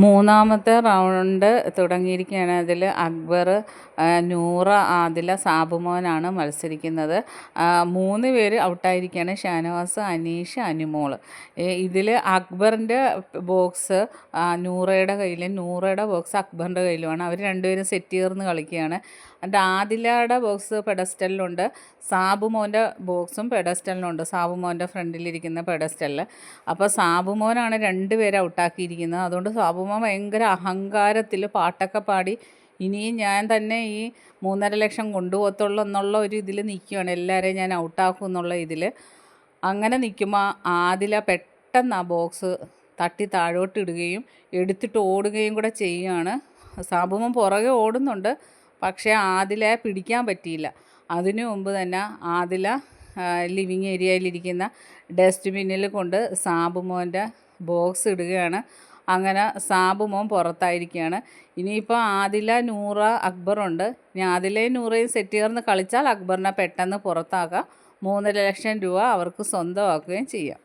മൂന്നാമത്തെ റൗണ്ട് തുടങ്ങിയിരിക്കുകയാണ്. അതിൽ അക്ബർ, നൂറ, ആദില, സാബുമോനാണ് മത്സരിക്കുന്നത്. 3 പേര് ഔട്ടായിരിക്കുകയാണ്: ഷാനവാസ്, അനീഷ്, അനുമോൾ. ഇതിൽ അക്ബറിൻ്റെ ബോക്സ് നൂറയുടെ കയ്യിലും നൂറയുടെ ബോക്സ് അക്ബറിൻ്റെ കയ്യിലുമാണ്. അവർ രണ്ടുപേരും സെറ്റ് ചേർന്ന് കളിക്കുകയാണ്. എന്നിട്ട് ആദിലയുടെ ബോക്സ് പെഡസ്റ്റലിലുണ്ട്, സാബുമോൻ്റെ ബോക്സും പെഡസ്റ്റലിനുണ്ട്, സാബുമോൻ്റെ ഫ്രണ്ടിലിരിക്കുന്ന പെഡസ്റ്റലിൽ. അപ്പോൾ സാബുമോനാണ് 2 പേരെ ഔട്ടാക്കിയിരിക്കുന്നത്. അതുകൊണ്ട് സാബുമോൻ ഭയങ്കര അഹങ്കാരത്തിൽ പാട്ടൊക്കെ പാടി ഇനിയും ഞാൻ തന്നെ ഈ 3.5 ലക്ഷം കൊണ്ടുപോകത്തുള്ളൂ എന്നുള്ള ഒരു ഇതിൽ നിൽക്കുകയാണ്. എല്ലാവരെയും ഞാൻ ഔട്ടാക്കും എന്നുള്ള ഇതിൽ. അങ്ങനെ നിൽക്കുമ്പോൾ ആദില പെട്ടെന്ന് ആ ബോക്സ് തട്ടി താഴോട്ടിടുകയും എടുത്തിട്ട് ഓടുകയും കൂടെ ചെയ്യുകയാണ്. സാബുമോൻ പുറകെ ഓടുന്നുണ്ട്, പക്ഷേ ആദിലയെ പിടിക്കാൻ പറ്റിയില്ല. അതിനു മുമ്പ് തന്നെ ആദില ലിവിങ് ഏരിയയിലിരിക്കുന്ന ഡസ്റ്റ്ബിന്നിൽ കൊണ്ട് സാബുമോൻ്റെ ബോക്സ് ഇടുകയാണ്. അങ്ങനെ സാബുമോൻ പുറത്തായിരിക്കുകയാണ്. ഇനിയിപ്പോൾ ആദില, നൂറ, അക്ബറുണ്ട്. ഇനി ആദിലയും നൂറയും സെറ്റ് ചേർന്ന് കളിച്ചാൽ അക്ബറിനെ പെട്ടെന്ന് പുറത്താക്കാം. 3.5 ലക്ഷം രൂപ അവർക്ക് സ്വന്തമാക്കുകയും ചെയ്യാം.